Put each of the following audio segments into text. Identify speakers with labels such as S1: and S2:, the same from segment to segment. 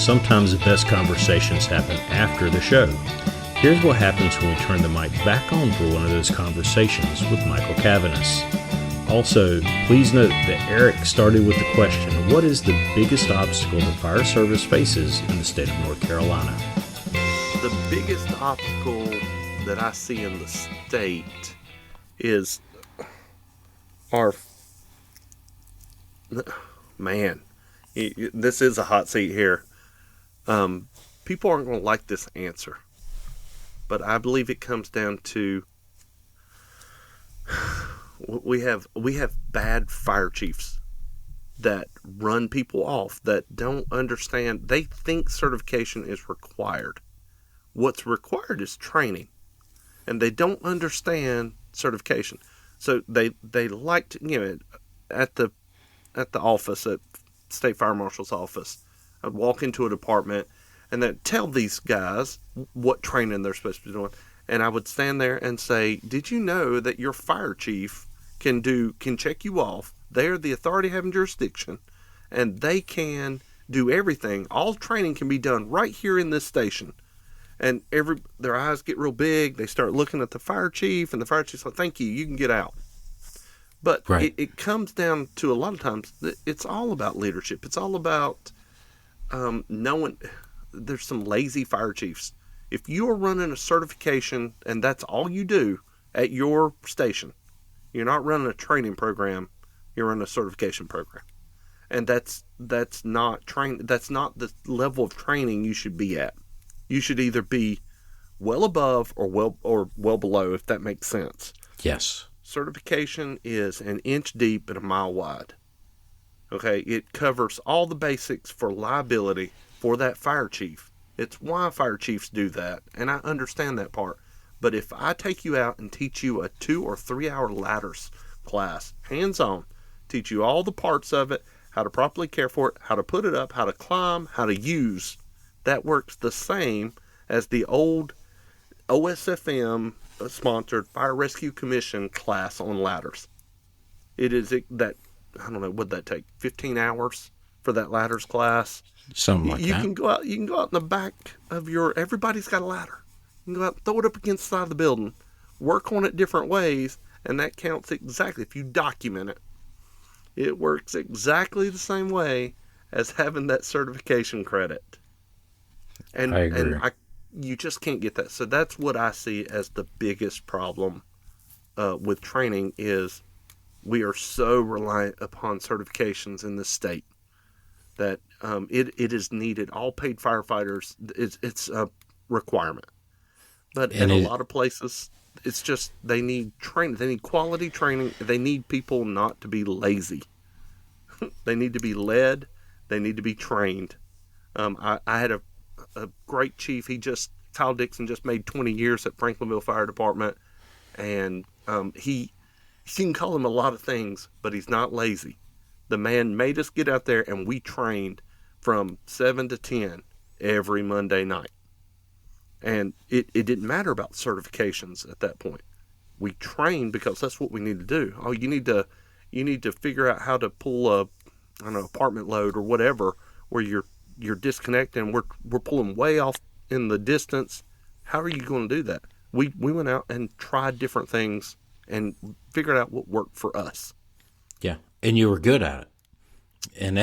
S1: Sometimes the best conversations happen after the show. Here's what happens when we turn the mic back on for one of those conversations with Michael Caviness. Also, please note that Eric started with the question, what is the biggest obstacle the fire service faces in the state of North Carolina?
S2: The biggest obstacle that I see in the state is this is a hot seat here. People aren't going to like this answer, but I believe it comes down to we have bad fire chiefs that run people off, that don't understand. They think certification is required. What's required is training, and they don't understand certification. So they like to, at the office, at State Fire Marshal's office, I'd walk into a department and then tell these guys what training they're supposed to be doing. And I would stand there and say, did you know that your fire chief can check you off? They're the authority having jurisdiction, and they can do everything. All training can be done right here in this station. And their eyes get real big. They start looking at the fire chief, and the fire chief's like, thank you, you can get out. But
S1: right.
S2: it comes down to, a lot of times, it's all about leadership. It's all about knowing. There's some lazy fire chiefs. If you are running a certification and that's all you do at your station, you're not running a training program, you're running a certification program. And that's not the level of training you should be at. You should either be well above or well below, if that makes sense.
S1: Yes.
S2: Certification is an inch deep and a mile wide. Okay, it covers all the basics for liability for that fire chief. It's why fire chiefs do that, and I understand that part. But if I take you out and teach you a 2 or 3 hour ladders class, hands-on, teach you all the parts of it, how to properly care for it, how to put it up, how to climb, how to use, that works the same as the old OSFM sponsored Fire Rescue Commission class on ladders. It is that, I don't know, would that take 15 hours for that ladders class?
S1: Something like that.
S2: You can go out in the back of everybody's got a ladder. You can go out, throw it up against the side of the building, work on it different ways, and that counts exactly. If you document it, it works exactly the same way as having that certification credit. And
S1: I agree.
S2: You just can't get that. So that's what I see as the biggest problem with training is we are so reliant upon certifications in this state that it is needed. All paid firefighters, it's a requirement. But in a lot of places, it's just they need training. They need quality training. They need people not to be lazy. They need to be led. They need to be trained. I had a great chief. Kyle Dixon just made 20 years at Franklinville Fire Department, and you can call him a lot of things, but he's not lazy. The man made us get out there, and we trained from 7 to 10 every Monday night. And it didn't matter about certifications at that point. We trained because that's what we need to do. Oh, you need to figure out how to pull apartment load or whatever, where you're disconnected and we're pulling way off in the distance. How are you going to do that? We went out and tried different things and figured out what worked for us.
S1: Yeah, and you were good at it. And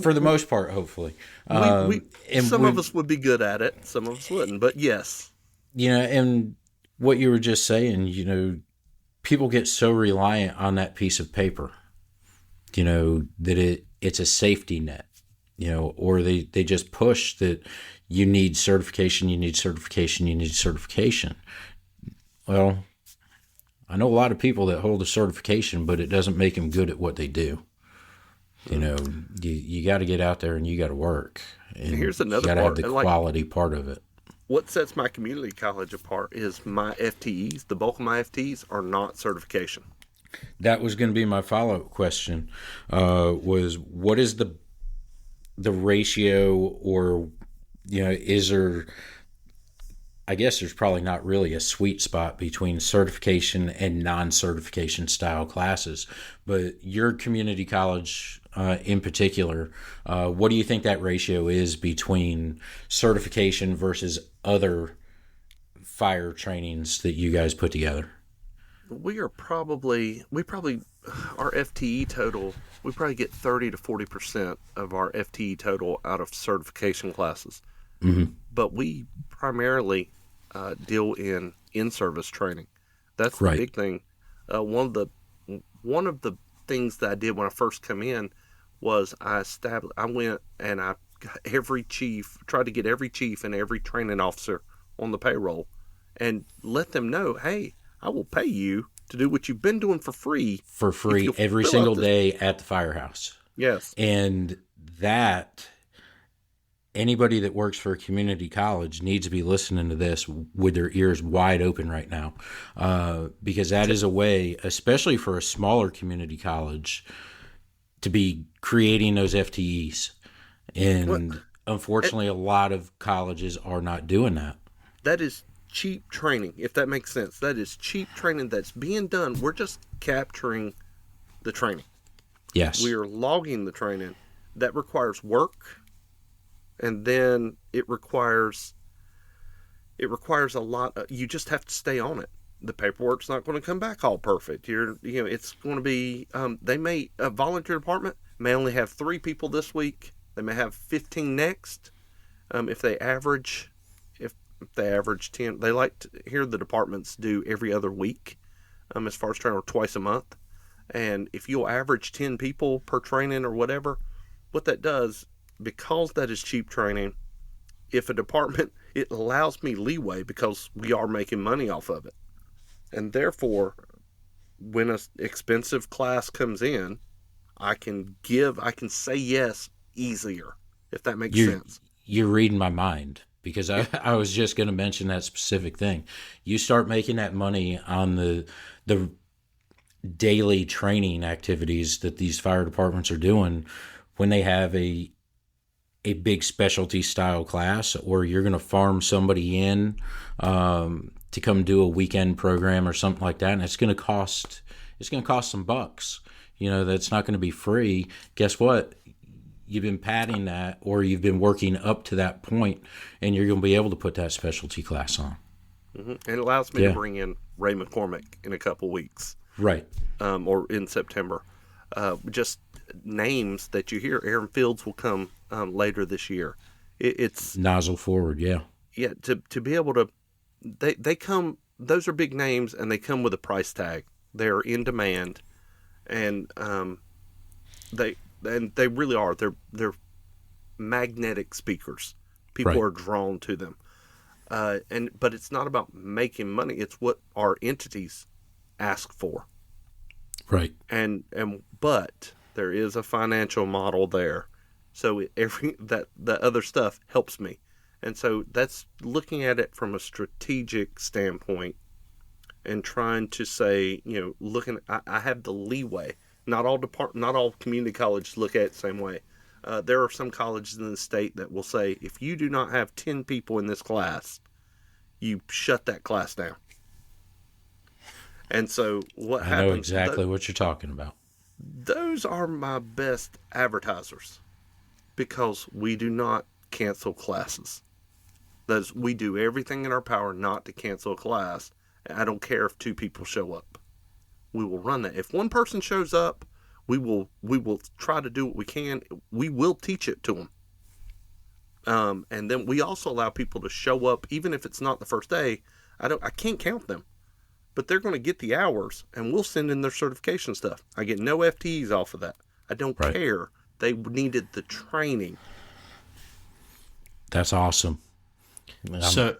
S1: for the most part, hopefully.
S2: Some of us would be good at it. Some of us wouldn't, but yes.
S1: And what you were just saying, people get so reliant on that piece of paper, that it's a safety net, or they just push that you need certification, you need certification, you need certification. Well, I know a lot of people that hold a certification, but it doesn't make them good at what they do. You got to get out there and you got to work. And
S2: here's another
S1: part. You got to have the
S2: part.
S1: quality part of it.
S2: What sets my community college apart is my FTEs. The bulk of my FTEs are not certification.
S1: That was going to be my follow-up question. Was what is the ratio, or is there? I guess there's probably not really a sweet spot between certification and non-certification style classes, but your community college in particular, what do you think that ratio is between certification versus other fire trainings that you guys put together?
S2: We probably our FTE total, we probably get 30 to 40% of our FTE total out of certification classes.
S1: Mm-hmm.
S2: But we primarily deal in service training. That's the big thing. One of the things that I did when I first come in was I went and I tried to get every chief and every training officer on the payroll and let them know, hey, I will pay you to do what you've been doing for free.
S1: Every single day at the firehouse.
S2: Yes.
S1: And that, anybody that works for a community college needs to be listening to this with their ears wide open right now, because that is a way, especially for a smaller community college, to be creating those FTEs. And unfortunately, a lot of colleges are not doing that.
S2: That is cheap training, if that makes sense. That is cheap training that's being done. We're just capturing the training.
S1: Yes.
S2: We are logging the training. That requires work, and then it requires a lot you just have to stay on it. The paperwork's not going to come back all perfect. It's going to be a volunteer department may only have 3 people this week. They may have 15 next. If they average 10, they like to hear the departments do every other week, as far as training, or twice a month. And if you'll average 10 people per training or whatever, what that does, because that is cheap training, if a department, it allows me leeway because we are making money off of it. And therefore, when an expensive class comes in, I can say yes easier, if that makes sense.
S1: You're reading my mind. Because I was just going to mention that specific thing. You start making that money on the daily training activities that these fire departments are doing when they have a big specialty style class, or you're going to farm somebody in to come do a weekend program or something like that, and it's going to cost some bucks. That's not going to be free. Guess what? You've been padding that, or you've been working up to that point, and you're going to be able to put that specialty class on.
S2: Mm-hmm. And it allows me to bring in Ray McCormick in a couple weeks.
S1: Right.
S2: Or in September. Just names that you hear. Aaron Fields will come later this year. It's
S1: nozzle forward, yeah.
S2: Yeah, to be able to, they come, those are big names, and they come with a price tag. They're in demand, and they really are. They're magnetic speakers. People are drawn to them. But it's not about making money. It's what our entities ask for.
S1: Right.
S2: But there is a financial model there. So the other stuff helps me. And so that's looking at it from a strategic standpoint and trying to say, I have the leeway. Not all community colleges look at it the same way. There are some colleges in the state that will say, if you do not have 10 people in this class, you shut that class down. And so what happens?
S1: I know exactly what you're talking about.
S2: Those are my best advertisers because we do not cancel classes. That is, we do everything in our power not to cancel a class. And I don't care if 2 people show up. We will run that. If one person shows up, we will try to do what we can. We will teach it to them. And then we also allow people to show up, even if it's not the first day. I can't count them, but they're going to get the hours, and we'll send in their certification stuff. I get no FTEs off of that. I don't care. They needed the training.
S1: That's awesome.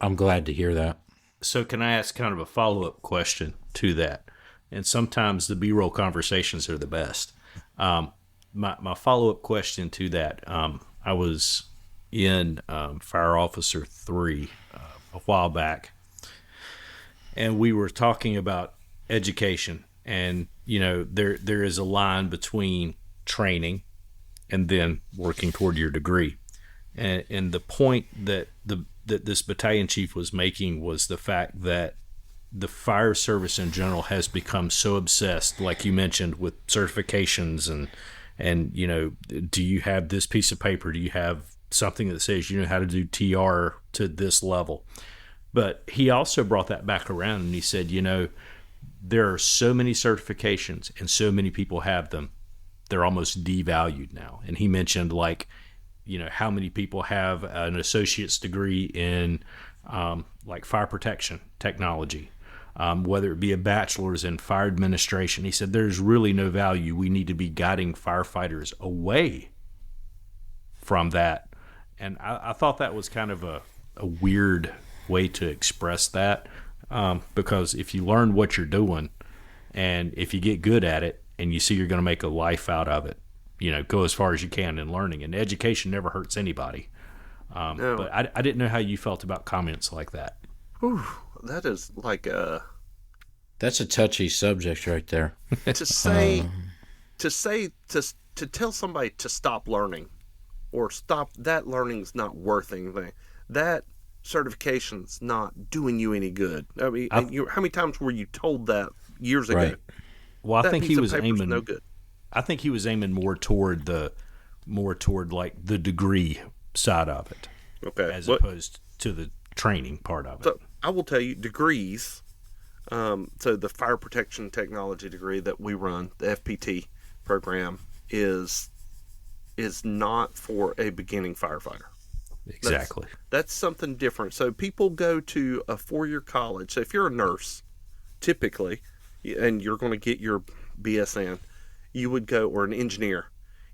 S1: I'm glad to hear that.
S3: So can I ask kind of a follow-up question to that? And sometimes the B-roll conversations are the best. My follow-up question to that, I was in Fire Officer 3 a while back, and we were talking about education. And, there is a line between training and then working toward your degree. And the point that this battalion chief was making was the fact that the fire service in general has become so obsessed, like you mentioned, with certifications And, do you have this piece of paper? Do you have something that says you know how to do TR to this level? But he also brought that back around and he said, there are so many certifications and so many people have them, they're almost devalued now. And he mentioned how many people have an associate's degree in like fire protection technology, whether it be a bachelor's in fire administration. He said there's really no value. We need to be guiding firefighters away from that. And I thought that was kind of a weird way to express that, because if you learn what you're doing and if you get good at it and you see you're going to make a life out of it, go as far as you can in learning. And education never hurts anybody.
S2: No.
S3: But I didn't know how you felt about comments like that.
S2: Whew, that is like
S4: That's a touchy subject right there.
S2: to tell somebody to stop learning or stop that learning's not worth anything. That certification's not doing you any good. I mean, how many times were you told that years ago?
S4: Right.
S3: Well, I think he was
S2: aiming no good.
S3: I think he was aiming more toward like the degree side of it,
S2: Okay,
S3: as opposed to the training part of it.
S2: So I will tell you, degrees. So the fire protection technology degree that we run, the FPT program, is not for a beginning firefighter.
S3: Exactly.
S2: That's something different. So people go to a 4-year college. So if you're a nurse, typically, and you're going to get your BSN, you would go, or an engineer,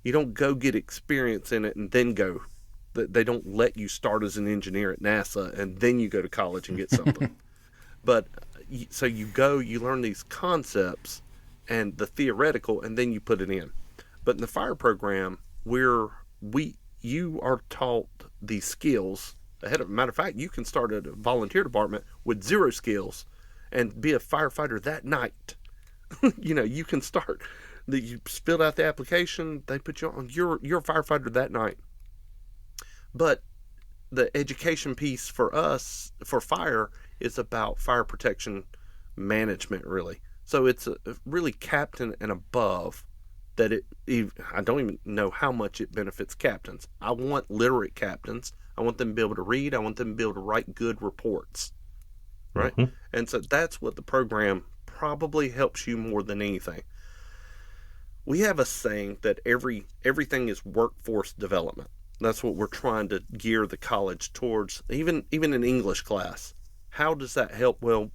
S2: you don't go get experience in it and then go. They don't let you start as an engineer at NASA and then you go to college and get something. But so you go, you learn these concepts and the theoretical, and then you put it in. But in the fire program, you are taught these skills ahead of. Matter of fact, you can start at a volunteer department with 0 skills and be a firefighter that night. You can start. You filled out the application, they put you on. You're a firefighter that night. But the education piece for us, for fire, is about fire protection management, really. So it's really captain and above that I don't even know how much it benefits captains. I want literate captains. I want them to be able to read. I want them to be able to write good reports, right? Mm-hmm. And so that's what the program probably helps you more than anything. We have a saying that everything is workforce development. That's what we're trying to gear the college towards, even in English class. How does that help? Well,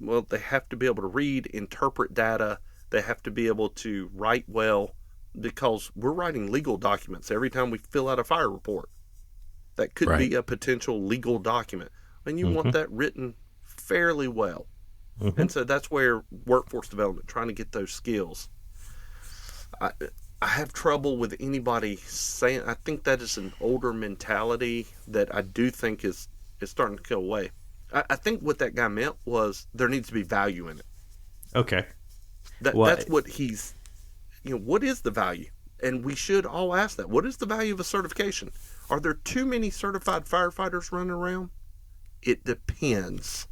S2: they have to be able to read, interpret data. They have to be able to write well, because we're writing legal documents every time we fill out a fire report. That could be a potential legal document. And you want that written fairly well. Mm-hmm. And so that's where workforce development, trying to get those skills. I have trouble with anybody saying, I think that is an older mentality that I do think is starting to go away. I think what that guy meant was there needs to be value in it.
S3: Okay.
S2: That's what he's, what is the value? And we should all ask that. What is the value of a certification? Are there too many certified firefighters running around? It depends.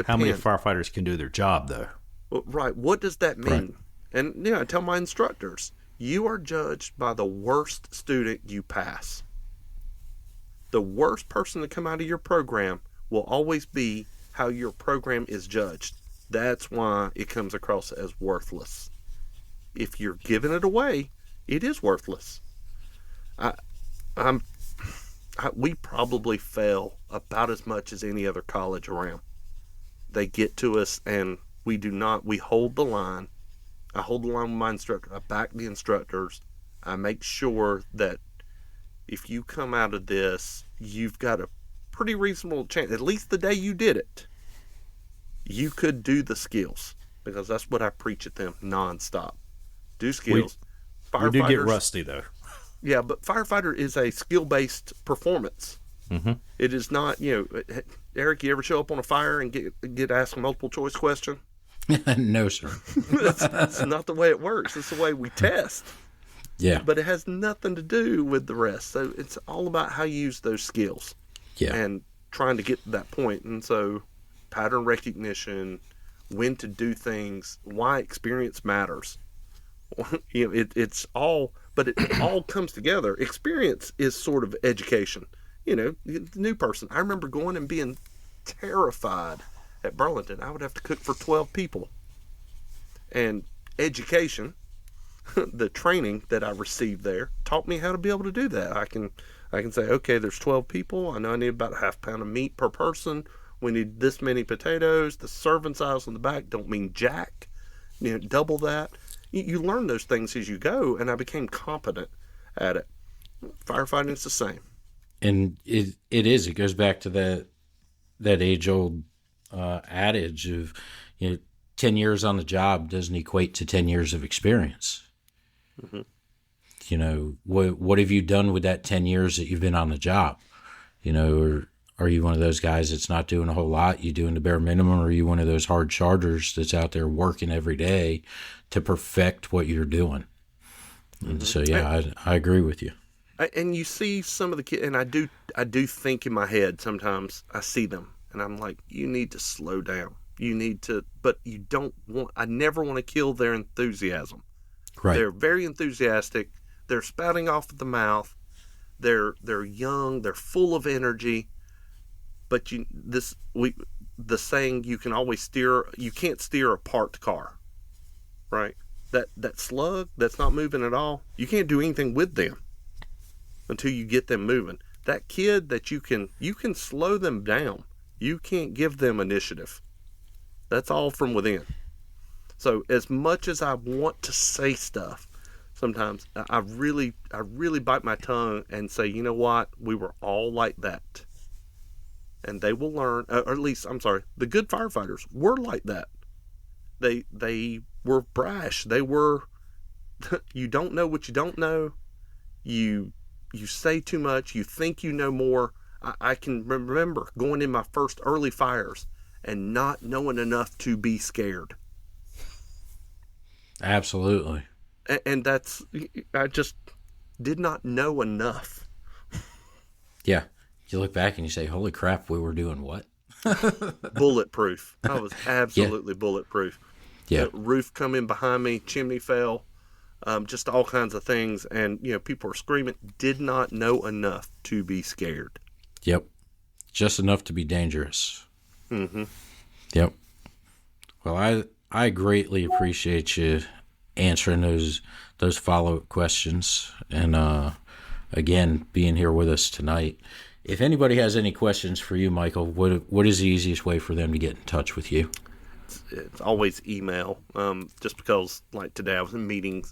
S3: How many firefighters can do their job, though?
S2: Well, right. What does that mean?
S4: Right.
S2: And I tell my instructors, you are judged by the worst student you pass. The worst person to come out of your program will always be how your program is judged. That's why it comes across as worthless. If you're giving it away, it is worthless. We probably fail about as much as any other college around. They get to us and we do not. We hold the line. I hold the line with my instructor. I back the instructors. I make sure that if you come out of this, you've got a pretty reasonable chance, at least the day you did it, you could do the skills, because that's what I preach at them nonstop. Do skills.
S3: We do get rusty, though.
S2: Yeah, but firefighter is a skill-based performance. Mm-hmm. It is not, Eric, you ever show up on a fire and get asked a multiple-choice question?
S4: No, sir.
S2: That's not the way it works. It's the way we test.
S4: Yeah.
S2: But it has nothing to do with the rest. So it's all about how you use those skills.
S4: Yeah.
S2: And trying to get to that point. And so pattern recognition, when to do things, why experience matters. It's all, but it all comes together. Experience is sort of education. The new person. I remember going and being terrified at Burlington. I would have to cook for 12 people. And education, the training that I received there, taught me how to be able to do that. I can say, okay, there's 12 people. I know I need about a half pound of meat per person. We need this many potatoes. The serving size on the back don't mean jack. Double that. You learn those things as you go, and I became competent at it. Firefighting is the same.
S4: And it goes back to that age-old adage of, 10 years on the job doesn't equate to 10 years of experience. Mm-hmm. What have you done with that 10 years that you've been on the job? Or are you one of those guys that's not doing a whole lot? You doing the bare minimum? Or are you one of those hard chargers that's out there working every day to perfect what you're doing? Mm-hmm. And so, I agree with you.
S2: And you see some of the kids, and I do think in my head sometimes I see them, and I'm like, you need to slow down. You need to, but you don't want. I never want to kill their enthusiasm.
S4: Right.
S2: They're very enthusiastic. They're spouting off at the mouth. They're young. They're full of energy. But the saying, you can't steer a parked car, right? That slug that's not moving at all, you can't do anything with them until you get them moving. That kid that you can slow them down. You can't give them initiative. That's all from within. So as much as I want to say stuff, sometimes I really bite my tongue and say, you know what? We were all like that. And they will learn, or at least, I'm sorry, the good firefighters were like that. They were brash. They were, you don't know what you don't know. You say too much. You think you know more. I can remember going in my first early fires and not knowing enough to be scared.
S4: Absolutely.
S2: And I just did not know enough.
S4: Yeah. You look back and you say, holy crap, we were doing what?
S2: Bulletproof. I was absolutely bulletproof.
S4: Yeah.
S2: The roof come in behind me, chimney fell, just all kinds of things. And, people were screaming, did not know enough to be scared.
S4: Yep. Just enough to be dangerous.
S2: Mm-hmm.
S4: Yep. Well, I greatly appreciate you answering those follow-up questions and, again, being here with us tonight. If anybody has any questions for you, Michael, what is the easiest way for them to get in touch with you?
S2: It's always email, just because, like today, I was in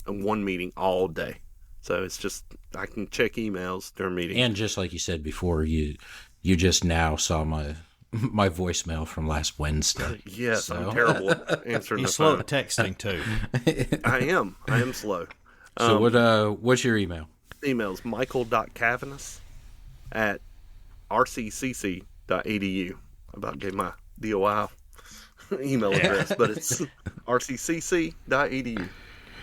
S2: one meeting all day. So it's just, I can check emails during meetings.
S4: And just like you said before, you just now saw my voicemail from last Wednesday.
S2: Yes, so. I'm terrible at answering the phone.
S3: You're slow at texting, too.
S2: I am slow.
S4: So what's your email?
S2: Email is michael.caviness@rccc.edu. I about gave my DOI email address, but it's rccc.edu.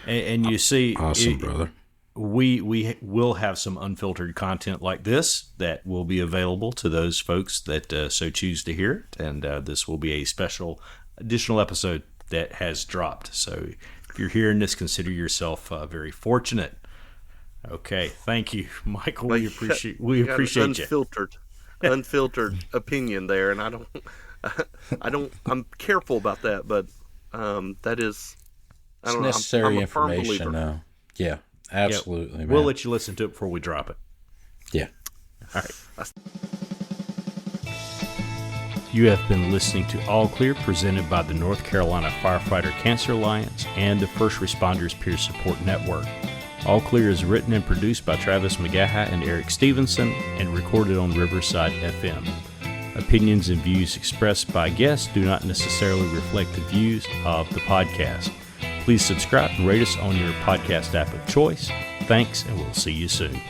S3: And you see,
S4: awesome, brother.
S3: We will have some unfiltered content like this that will be available to those folks that so choose to hear it, and this will be a special additional episode that has dropped. So if you're hearing this, consider yourself very fortunate. Okay, thank you, Michael. We appreciate
S2: unfiltered opinion there, and I'm careful about that, but that is,
S4: it's necessary information now. Yeah, absolutely.
S3: Yeah,
S4: man.
S3: We'll let you listen to it before we drop it.
S4: Yeah.
S3: All right. You have been listening to All Clear, presented by the North Carolina Firefighter Cancer Alliance and the First Responders Peer Support Network. All Clear is written and produced by Travis McGaha and Eric Stevenson and recorded on Riverside FM. Opinions and views expressed by guests do not necessarily reflect the views of the podcast. Please subscribe and rate us on your podcast app of choice. Thanks, and we'll see you soon.